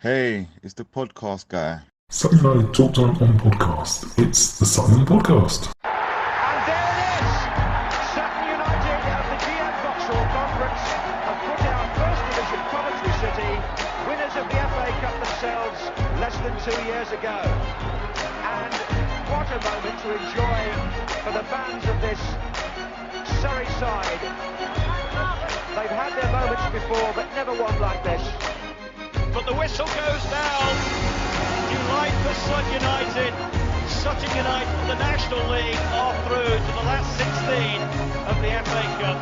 Hey, it's the podcast guy. Sutton United Talk Time on podcast. It's the Sutton Podcast. And there it is! Sutton United at the GM Vauxhall Conference have put out First Division Coventry City, winners of the FA Cup themselves less than 2 years ago. And what a moment to enjoy for the fans of this Surrey side. They've had their moments before, but never one like this. But the whistle goes down. Delight for Sutton United. Sutton United from the National League are through to the last 16 of the FA Cup.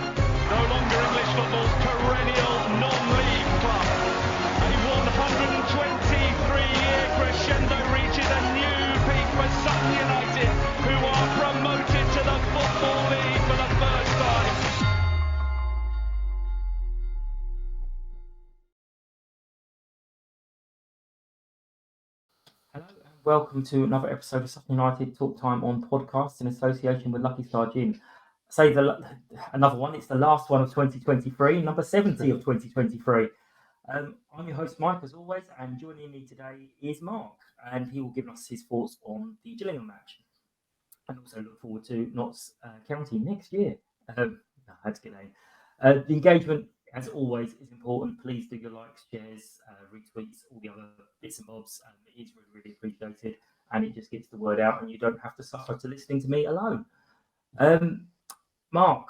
No longer English football's perennial non-league club. A 123-year crescendo reaches a new peak for Sutton United, who are promoted to the Football League for the first time. Hello and welcome to another episode of Sutton United Talk Time on podcast in association with Lucky Star Gym. Say another one, it's the last one of 2023, number 70 of 2023. I'm your host Mike as always, and joining me today is Mark, and he will give us his thoughts on the Gillingham match. And also look forward to Notts County next year. I had to get that in. The engagement, as always, is important. Please do your likes, shares, retweets, all the other bits and bobs. It is really, really appreciated, and it just gets the word out, and you don't have to suffer to listening to me alone. Mark,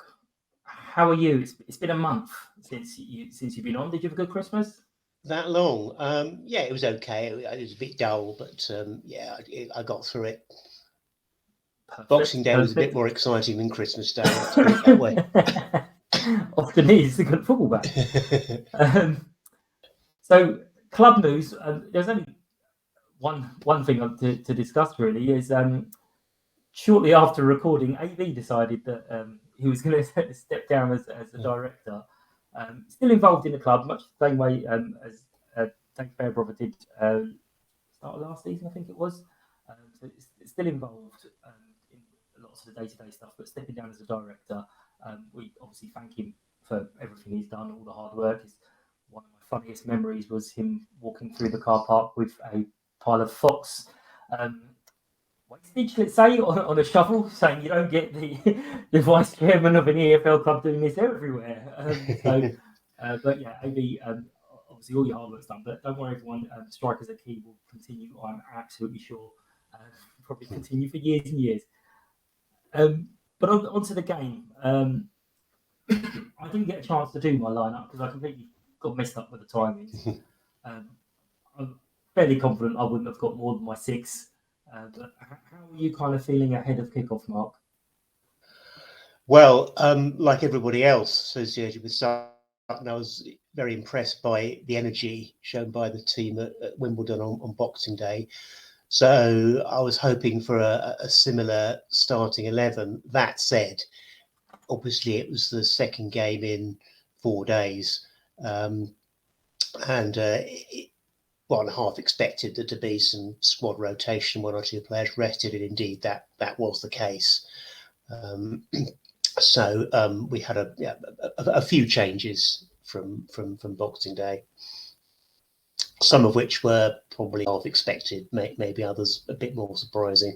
how are you? It's been a month since you've been on. Did you have a good Christmas? That long? Yeah, it was okay. It was a bit dull, but I got through it. Perfect. Boxing Day was a bit more exciting than Christmas Day. Let's put it that way. Often is a good football back. So club news. There's only one thing to discuss really is shortly after recording, AV decided that he was going to step down as a director. Still involved in the club, much the same way as Dave Fairbrother did start of last season, I think it was. So it's still involved in lots of the day-to-day stuff, but stepping down as a director, we obviously thank him for everything he's done, all the hard work. One of my funniest memories was him walking through the car park with a pile of Fox wastage, let's say, on a shovel, saying you don't get the vice chairman of an EFL club doing this everywhere. But yeah, AV, obviously all your hard work's done, but don't worry everyone, strikers are key will continue, I'm absolutely sure. Probably continue for years and years. But onto the game. I didn't get a chance to do my lineup because I completely got messed up with the timings. I'm fairly confident I wouldn't have got more than my 6. But how are you kind of feeling ahead of kickoff, Mark? Well, like everybody else associated with Sutton, I was very impressed by the energy shown by the team at Wimbledon on Boxing Day. So I was hoping for a similar starting 11. That said, obviously it was the second game in 4 days. And half expected there to be some squad rotation, 1 or 2 players rested, and indeed that was the case. So we had a few changes from Boxing Day, some of which were probably half expected, maybe others a bit more surprising.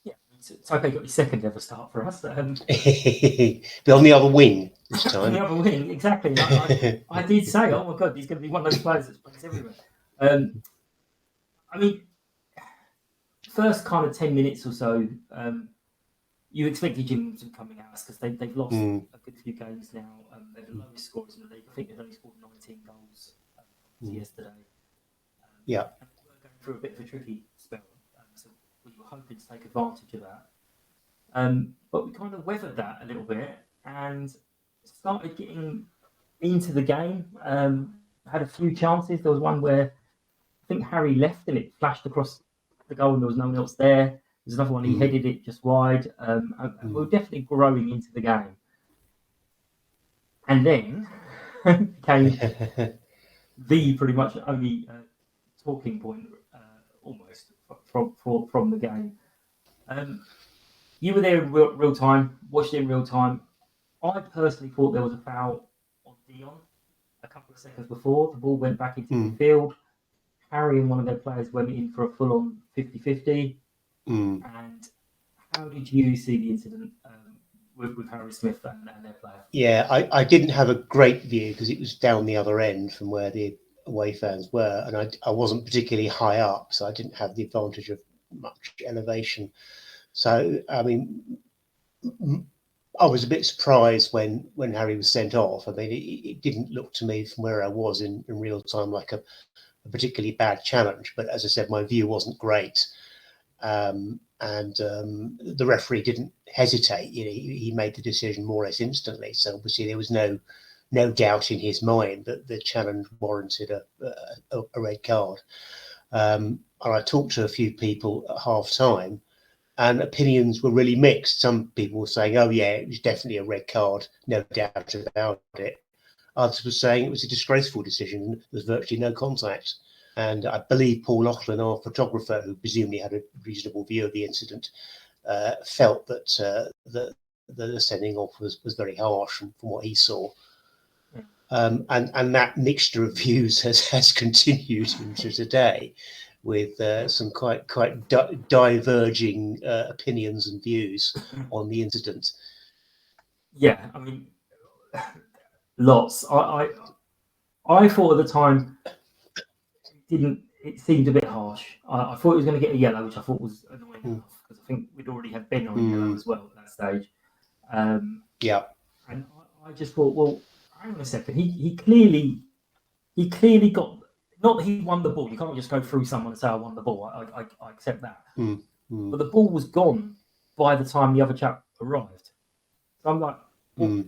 Yeah, it's okay, got your second ever start for us. But on the other wing this time. On the other wing, exactly. I did say, oh my God, he's going to be one of those players that plays everywhere. I mean, first kind of 10 minutes or so, you expected Gillingham to be coming at us because they've lost a good few games now. They're the lowest scorers in the league. I think they've only scored 19 goals yesterday. Yeah. And we were going through a bit of a tricky spell, so we were hoping to take advantage of that. But we kind of weathered that a little bit and started getting into the game. Had a few chances. There was one where I think Harry left and it flashed across the goal and there was no one else there. There's another one, he headed it just wide. And we were definitely growing into the game. And then came the pretty much only talking point almost from the game. You were there in real time, watched it in real time. I personally thought there was a foul on Dion. a couple of seconds before the ball went back into the field. Harry and one of their players went in for a full-on 50-50. And how did you see the incident with Harry Smith and their player? Yeah, I didn't have a great view because it was down the other end from where the away fans were, and I wasn't particularly high up, so I didn't have the advantage of much elevation. So, I mean, I was a bit surprised when Harry was sent off. I mean, it didn't look to me from where I was in real time like a particularly bad challenge. But as I said, my view wasn't great. And the referee didn't hesitate. You know, he made the decision more or less instantly. So obviously there was no doubt in his mind that the challenge warranted a red card. And I talked to a few people at half time, and opinions were really mixed. Some people were saying, "Oh yeah, it was definitely a red card, no doubt about it." Others were saying it was a disgraceful decision. There's virtually no contact. And I believe Paul Loughlin, our photographer, who presumably had a reasonable view of the incident, felt that the sending off was very harsh from what he saw. And that mixture of views has continued into today, with some quite diverging opinions and views on the incident. Yeah, I mean, lots. I thought at the time it seemed a bit harsh. I thought he was going to get a yellow, which I thought was annoying enough because I think we'd already had Ben on a yellow as well at that stage. Yeah, and I just thought, well, hang on a second. He clearly got, not that he won the ball. You can't just go through someone and say I won the ball. I accept that. But the ball was gone by the time the other chap arrived. So I'm like, well,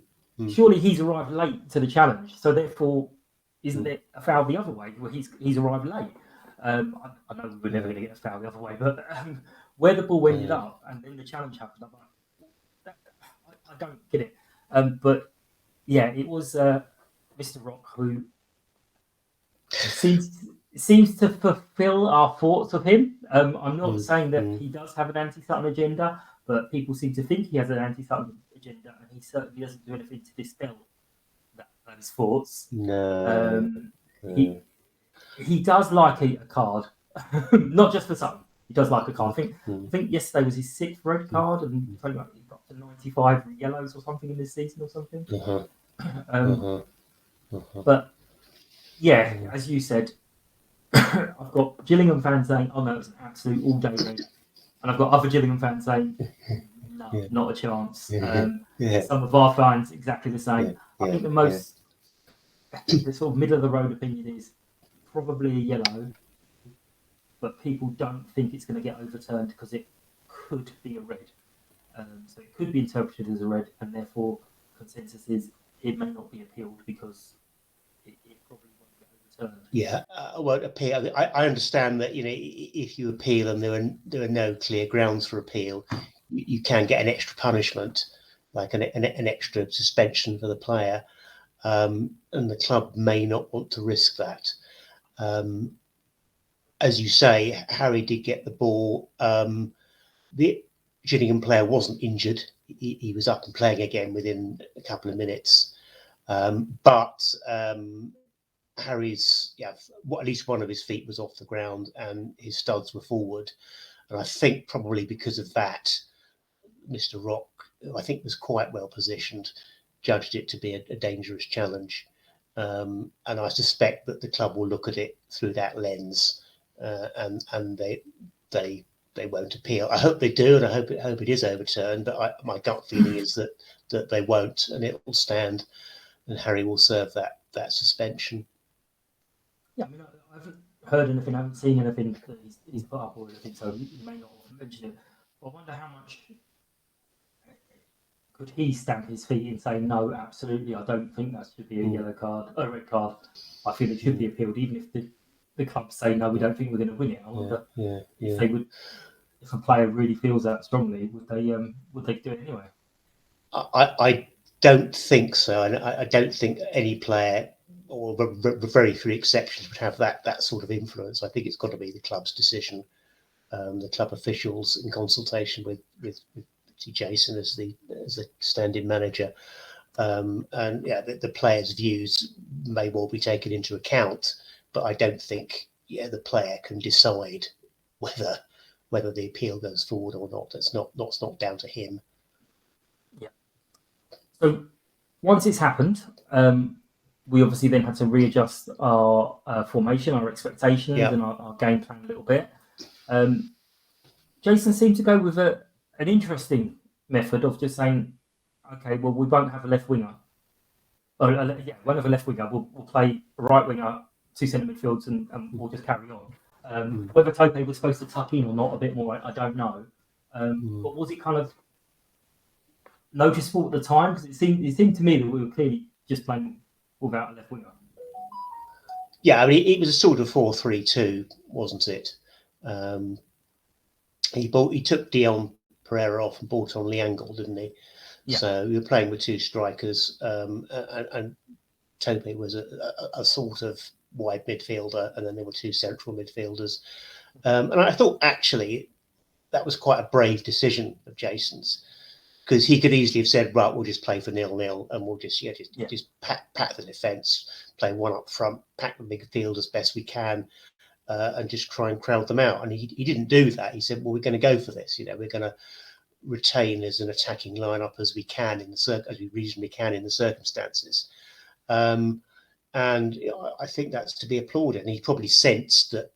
surely he's arrived late to the challenge. So therefore, isn't it a foul the other way? Well, he's arrived late. I know we're never going to get a foul the other way, but where the ball ended up and then the challenge happened, I'm like, I don't get it. But yeah, it was Mr. Rock who seems to fulfill our thoughts of him. I'm not saying that he does have an anti-Sutton agenda, but people seem to think he has an anti-Sutton agenda, and he certainly doesn't do anything to dispel those thoughts. No. He does like a card, not just for Sutton. He does like a card. I think yesterday was his 6th red card, and he got up to 95 yellows or something in this season or something. But yeah, as you said, I've got Gillingham fans saying, "Oh no, it's an absolute all-day red," and I've got other Gillingham fans saying, "No, not a chance." Some of our fans exactly the same. I think the sort of middle of the road opinion is probably a yellow, but people don't think it's going to get overturned because it could be a red. So it could be interpreted as a red, and therefore consensus is it may not be appealed because it probably won't get overturned. Yeah, won't appeal. I understand that, you know, if you appeal and there are no clear grounds for appeal, you can get an extra punishment, like an extra suspension for the player, and the club may not want to risk that. As you say, Harry did get the ball. The Gillingham player wasn't injured. He was up and playing again within a couple of minutes. But Harry's, at least one of his feet was off the ground and his studs were forward. And I think probably because of that, Mr. Rock, who I think was quite well positioned, judged it to be a dangerous challenge. And I suspect that the club will look at it through that lens, and they won't appeal. I hope they do, and I hope it is overturned. But my gut feeling is that they won't, and it will stand, and Harry will serve that suspension. Yeah, I mean, I haven't heard anything, I haven't seen anything that he's put up or anything, so he may not have mentioned it. But I wonder how much could he stamp his feet and say, no, absolutely, I don't think that should be a yellow card, a red card. I feel it should be appealed, even if the club say, no, we don't think we're going to win it. I wonder if they would, if a player really feels that strongly, would they do it anyway? I don't think so, and I don't think any player, or very few exceptions, would have that sort of influence. I think it's got to be the club's decision, the club officials in consultation with Jason as the stand-in manager. And yeah, the players' views may well be taken into account, but I don't think the player can decide whether the appeal goes forward or not. That's not down to him. Yeah. So once it's happened, we obviously then had to readjust our formation, our expectations, and our game plan a little bit. Jason seemed to go with an interesting method of just saying, okay, well, we won't have a left winger. We won't have a left winger. We'll play a right winger, 2 centre midfields, and we'll just carry on. Whether Tope was supposed to tuck in or not a bit more, I don't know. But was it kind of noticeable at the time? Because it seemed to me that we were clearly just playing without a left winger. Yeah, I mean, it was a sort of 4-3-2, wasn't it? He took Dion Pereira off and brought on Liangle, didn't he? Yeah. So we were playing with 2 strikers, and Tope was a sort of wide midfielder, and then there were 2 central midfielders. And I thought actually that was quite a brave decision of Jason's, because he could easily have said, right, we'll just play for 0-0 and we'll just pat the defence, play one up front, pack the midfield as best we can, and just try and crowd them out. And he didn't do that. He said, well, we're going to go for this. We're going to retain as an attacking lineup as we can as we reasonably can in the circumstances. And I think that's to be applauded. And he probably sensed that,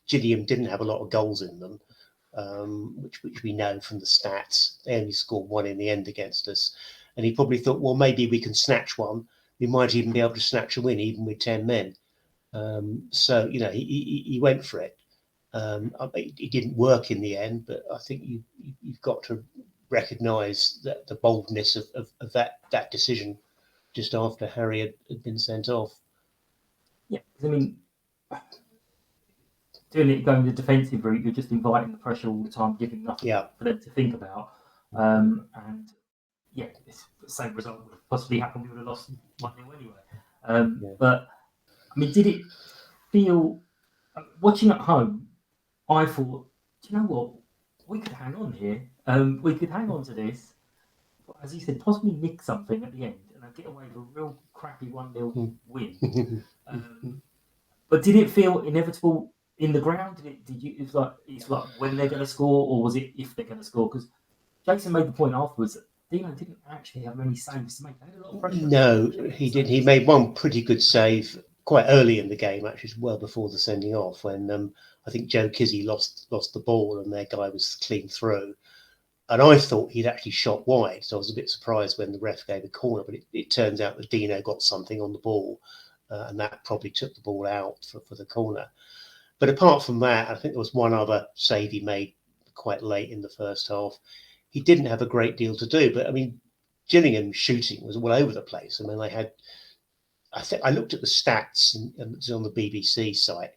Gillingham didn't have a lot of goals in them, which we know from the stats. They only scored 1 in the end against us. And he probably thought, well, maybe we can snatch one. We might even be able to snatch a win, even with 10 men. So, he went for it. It didn't work in the end, but I think you've got to recognise that the boldness of that decision just after Harry had been sent off. Yeah, because I mean, going the defensive route, you're just inviting the pressure all the time, giving nothing for them to think about. And yeah, it's the same result would have possibly happened. We would have lost 1-0 anyway. But I mean, did it feel, watching at home, I thought, do you know what? We could hang on here. We could hang on to this. As you said, possibly nick something at the end and get away with a real crappy 1-0 win. But did it feel inevitable in the ground? It's like when they're going to score, or was it if they're going to score? Because Jason made the point afterwards that Dino didn't actually have many saves to make. They had a lot of pressure. No, he did. He made one pretty good save quite early in the game, actually, well before the sending off, when I think Joe Kizzy lost the ball and their guy was clean through. And I thought he'd actually shot wide, so I was a bit surprised when the ref gave a corner. But it turns out that Dino got something on the ball, and that probably took the ball out for the corner. But apart from that, I think there was one other save he made quite late in the first half. He didn't have a great deal to do, but I mean, Gillingham's shooting was all over the place. I mean, they had, I think I looked at the stats and it's on the BBC site,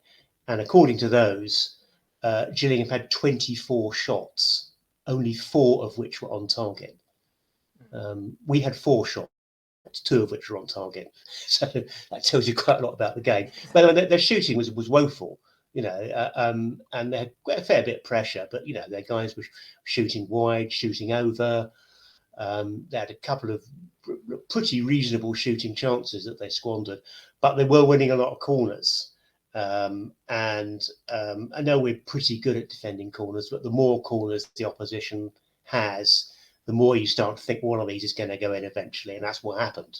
and according to those, Gillingham had 24 shots, only 4 of which were on target. We had 4 shots, 2 of which were on target. So that tells you quite a lot about the game. But their shooting was woeful, and they had a fair bit of pressure, but, their guys were shooting wide, shooting over. They had a couple of pretty reasonable shooting chances that they squandered, but they were winning a lot of corners. And I know we're pretty good at defending corners, but the more corners the opposition has, the more you start to think one of these is going to go in eventually, and that's what happened.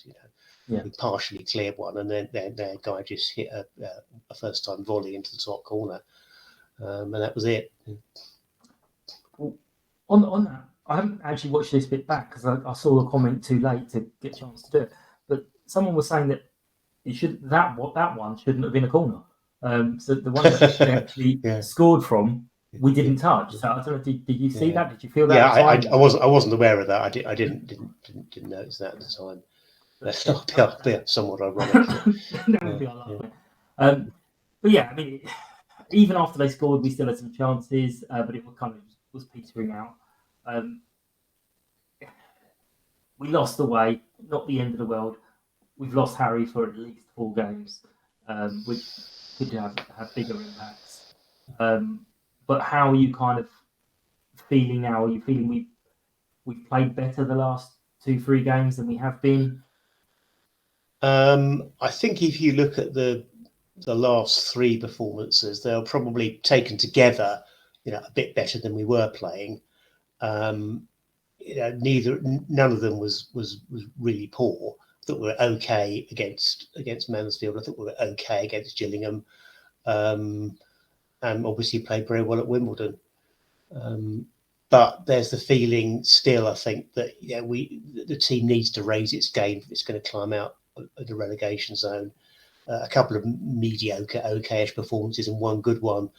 We partially cleared one, and then their guy just hit a first-time volley into the top corner, and that was it. Well, on that, I haven't actually watched this bit back because I saw the comment too late to get a chance to do it. But someone was saying that that one shouldn't have been a corner. So the one that they actually scored from, we didn't touch. So I don't know. Did you see that? Did you feel that? Yeah, I wasn't aware of that. I didn't notice that at the time. That's somewhat ironic. But yeah, I mean, even after they scored, we still had some chances, but it was petering out. We lost away, not the end of the world. We've lost Harry for at least 4 games, which could have bigger impacts. But how are you kind of feeling now? Are you feeling we've played better the last 2-3 games than we have been? I think if you look at the last 3 performances, they're probably taken together, a bit better than we were playing. None of them was really poor. I thought we were okay against Mansfield. I thought we were okay against Gillingham, and obviously played very well at Wimbledon. But there's the feeling still, I think, that the team needs to raise its game if it's going to climb out of the relegation zone. A couple of mediocre, okayish performances and one good one,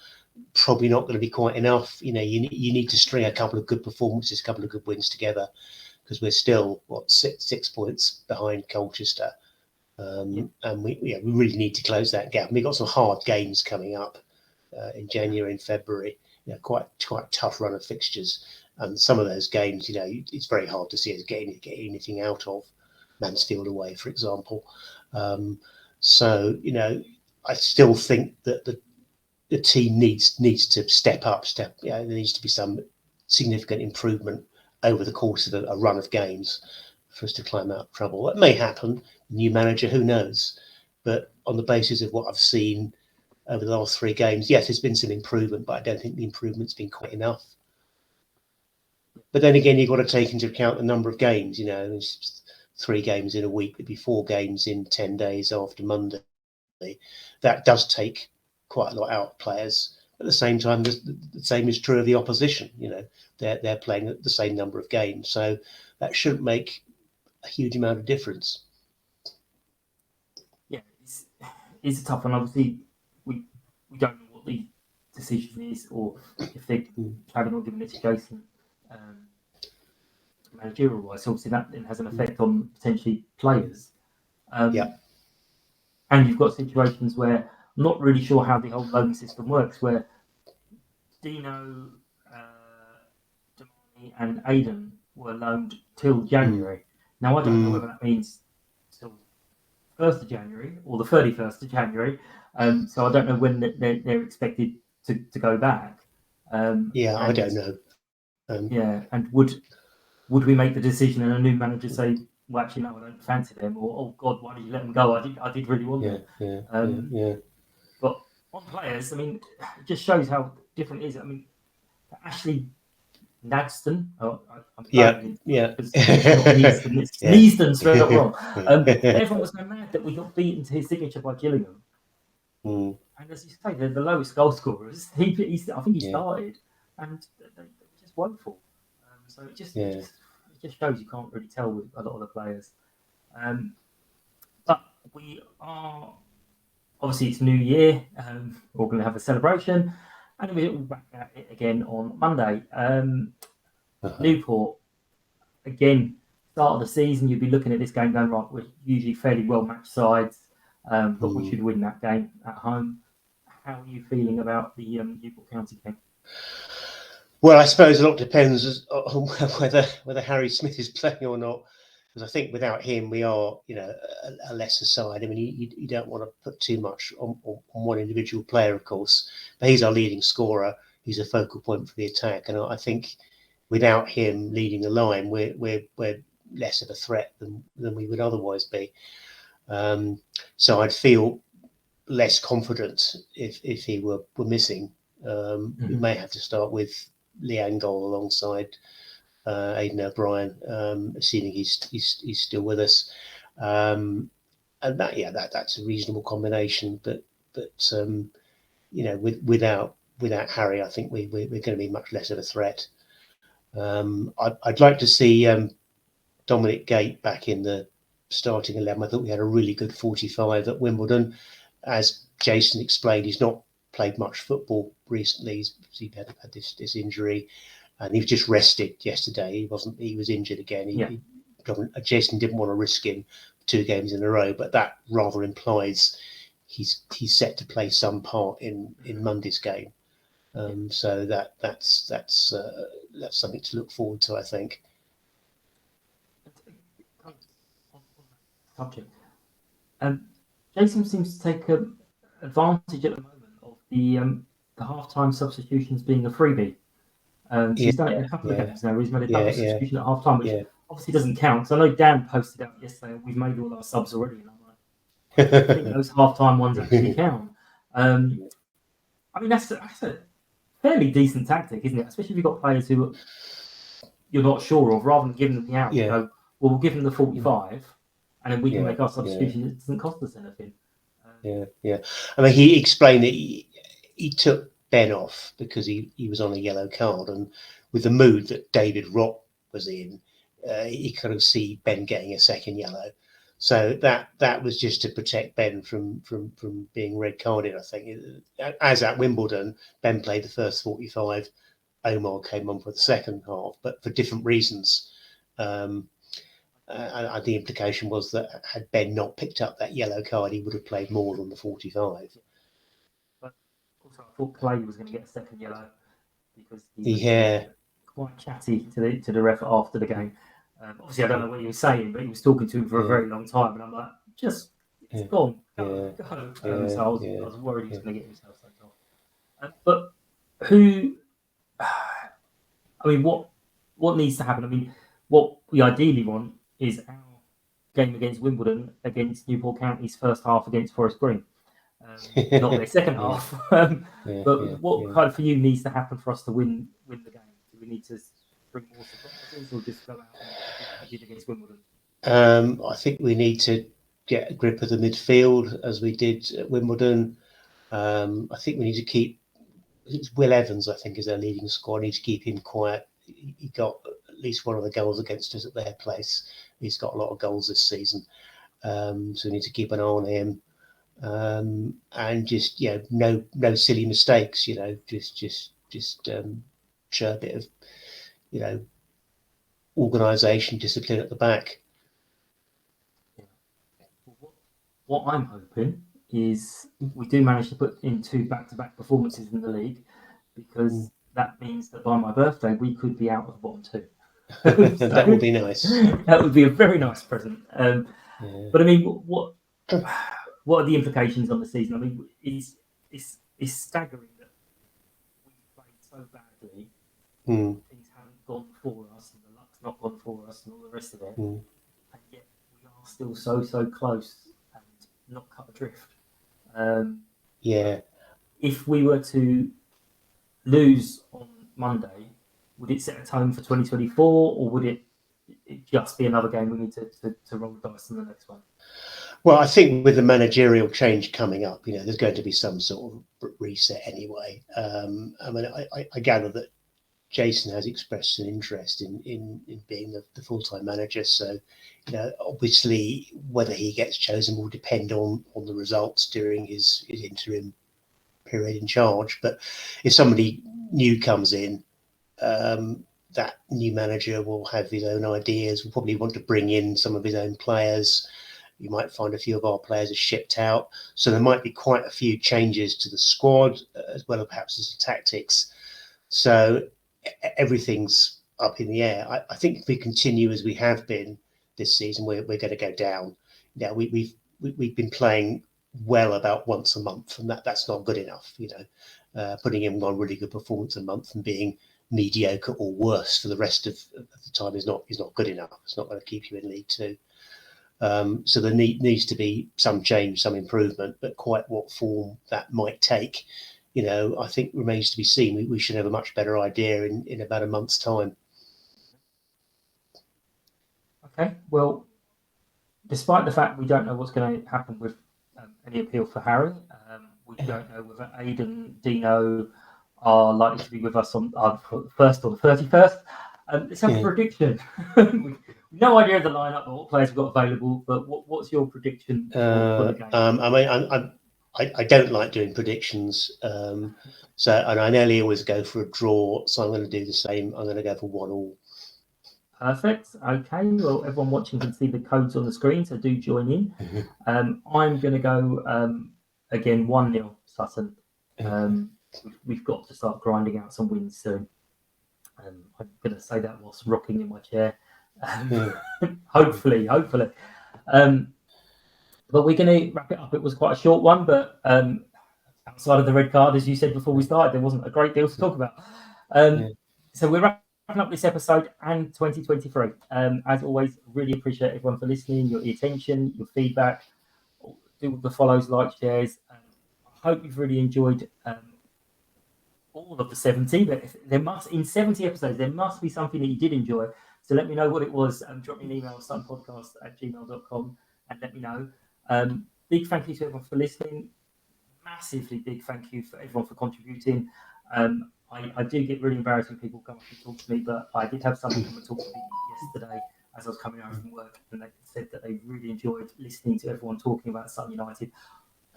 probably not going to be quite enough. You need to string a couple of good performances, a couple of good wins together, because we're still 6 points behind Colchester, and we really need to close that gap. And we've got some hard games coming up in January and February. Quite tough run of fixtures, and some of those games, it's very hard to see us getting anything out of. Mansfield away, for example. So I still think that the team needs to step up. There needs to be some significant improvement over the course of a run of games for us to climb out of trouble. That may happen. New manager, who knows? But on the basis of what I've seen over the last 3 games, yes, there's been some improvement, but I don't think the improvement's been quite enough. But then again, you've got to take into account the number of games. It's just 3 games in a week. There'd be 4 games in 10 days after Monday. That does take quite a lot out of players. At the same time, the same is true of the opposition. They're playing the same number of games, so that shouldn't make a huge amount of difference. Yeah, it's a tough one. Obviously, we don't know what the decision is, or if they're planning on giving it to Jason managerial wise. Obviously, that then has an effect on potentially players. And you've got situations where I'm not really sure how the whole loan system works, where Dino, Damani and Aidan were loaned till January. Now, I don't know whether that means till 1st of January or the 31st of January. So I don't know when they're expected to go back. I don't know. And would we make the decision and a new manager say, well, actually, no, I don't fancy them, or oh God, why did you let them go? I did really want them. But on players, I mean, it just shows how different it is. I mean, Ashley Nadston. It's Neasden, straight up wrong. Everyone was going mad that we got beaten to his signature by Gillingham. And as you say, they're the lowest goal scorers. I think he started, and they're just woeful. So it just shows you can't really tell with a lot of the players. But we are, obviously it's New Year. We're going to have a celebration, and we'll be back at it again on Monday. Newport, again, start of the season, you'd be looking at this game going, right, we're usually fairly well-matched sides, but we should win that game at home. How are you feeling about the Newport County game? Well, I suppose a lot depends on whether Harry Smith is playing or not, because I think without him we are, a lesser side. I mean, you don't want to put too much on one individual player, of course, but he's our leading scorer. He's a focal point for the attack, and I think without him leading the line, we're less of a threat than we would otherwise be. So I'd feel less confident if he were missing. We may have to start with Leanne Goal alongside Aidan O'Brien, assuming he's still with us, and that's a reasonable combination. But without Harry, I think we're going to be much less of a threat. I'd like to see Dominic Gate back in the starting 11. I thought we had a really good 45 at Wimbledon. As Jason explained, he's not played much football recently. He had this injury, and he was just rested yesterday. He was injured again. Jason didn't want to risk him 2 games in a row, but that rather implies he's set to play some part in Monday's game. So that's something to look forward to, I think. Subject. Jason seems to take advantage at the moment of the half-time substitutions being a freebie. So he's done it in a couple of games now. He's made a double substitution at half-time, which obviously doesn't count. So I know Dan posted out yesterday, we've made all our subs already. And I'm like, I think those half-time ones actually count. I mean, that's a fairly decent tactic, isn't it? Especially if you've got players who you're not sure of, rather than giving them the out. Yeah. You know, well, we'll give them the 45, and then we can Yeah, make our substitution. It doesn't cost us anything. Yeah. I mean, he explained that he took Ben off because he was on a yellow card, and with the mood that David Rock was in, he kind of see Ben getting a second yellow. So that was just to protect Ben from being red carded. I think, as at Wimbledon, Ben played the first 45. Omar came on for the second half, but for different reasons. And the implication was that had Ben not picked up that yellow card, he would have played more than the 45. But also, I thought Clay was going to get a second yellow because he was quite chatty to the ref after the game. Obviously, I don't know what he was saying, but he was talking to him for a very long time, and I'm like, it's gone. Go. So I was worried he was going to get himself sent off. But who? I mean, what needs to happen? I mean, what we ideally want is our game against Wimbledon against Newport County's first half against Forest Green, not their second half. But what kind of for you needs to happen for us to win the game? Do we need to bring more surprises or just go out and do it against Wimbledon? I think we need to get a grip of the midfield as we did at Wimbledon. I think we need to keep. It's Will Evans, I think, is our leading scorer. I need to keep him quiet. He got at least one of the goals against us at their place. He's got a lot of goals this season. So we need to keep an eye on him. And just, no silly mistakes, just show a bit of, organisation, discipline at the back. What I'm hoping is we do manage to put in 2 back-to-back performances in the league, because that means that by my birthday we could be out of the bottom 2. So that would be nice. That would be a very nice present. But I mean, what are the implications on the season? I mean, it's staggering that we've played so badly. Things haven't gone for us, and the luck's not gone for us, and all the rest of it. And yet we are still so close and not cut adrift. If we were to lose on Monday, would it set a tone for 2024, or would it just be another game we need to roll the dice in the next one? Well, I think with the managerial change coming up, there's going to be some sort of reset anyway. I mean, I gather that Jason has expressed an interest in being the full-time manager. So, obviously, whether he gets chosen will depend on the results during his interim period in charge. But if somebody new comes in, that new manager will have his own ideas, will probably want to bring in some of his own players. You might find a few of our players are shipped out. So there might be quite a few changes to the squad, as well as perhaps as the tactics. So everything's up in the air. I think if we continue as we have been this season, we're going to go down. We've been playing well about once a month, and that's not good enough. Putting in one really good performance a month and being mediocre or worse for the rest of the time is not good enough. It's not going to keep you in League Two. So there needs to be some change, some improvement, but quite what form that might take, I think remains to be seen. We should have a much better idea in about a month's time. Okay, well, despite the fact we don't know what's going to happen with any appeal for Harry, we don't know whether Aidan, Dino are likely to be with us on the 1st or the 31st. Let's have a prediction. No idea of the lineup or what players we've got available, but what's your prediction for the game? I mean, I don't like doing predictions, and I nearly always go for a draw, so I'm going to do the same. I'm going to go for 1-1. Perfect. Okay. Well, everyone watching can see the codes on the screen, so do join in. I'm going to go again 1-0 Sutton. We've got to start grinding out some wins soon. I'm going to say that whilst rocking in my chair. Hopefully. But we're going to wrap it up. It was quite a short one, but outside of the red card, as you said before we started, there wasn't a great deal to talk about. So we're wrapping wrapping up this episode and 2023. As always, really appreciate everyone for listening, your attention, your feedback. Do the follows, likes, shares. I hope you've really enjoyed all of the 70. But there must, in 70 episodes, there must be something that you did enjoy. So let me know what it was. Drop me an email, suttonpodcast@gmail.com, and let me know. Big thank you to everyone for listening. Massively big thank you for everyone for contributing. I do get really embarrassed when people come up and talk to me, but I did have someone come and talk to me yesterday as I was coming home from work, and they said that they really enjoyed listening to everyone talking about Sutton United.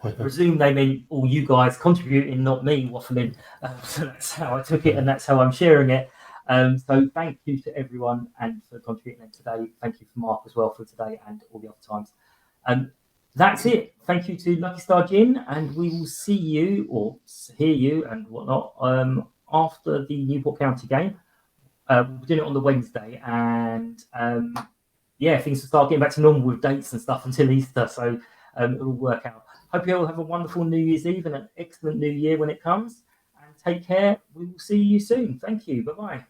I presume they mean all you guys contributing, not me waffling. So that's how I took it, and that's how I'm sharing it. So thank you to everyone and for contributing today. Thank you for Mark as well for today and all the other times. That's it. Thank you to Lucky Star Gin, and we will see you or hear you and whatnot after the Newport County game. We're doing it on the Wednesday, and things will start getting back to normal with dates and stuff until Easter, so it'll work out. Hope you all have a wonderful New Year's Eve and an excellent New Year when it comes, and take care. We will see you soon. Thank you. Bye-bye.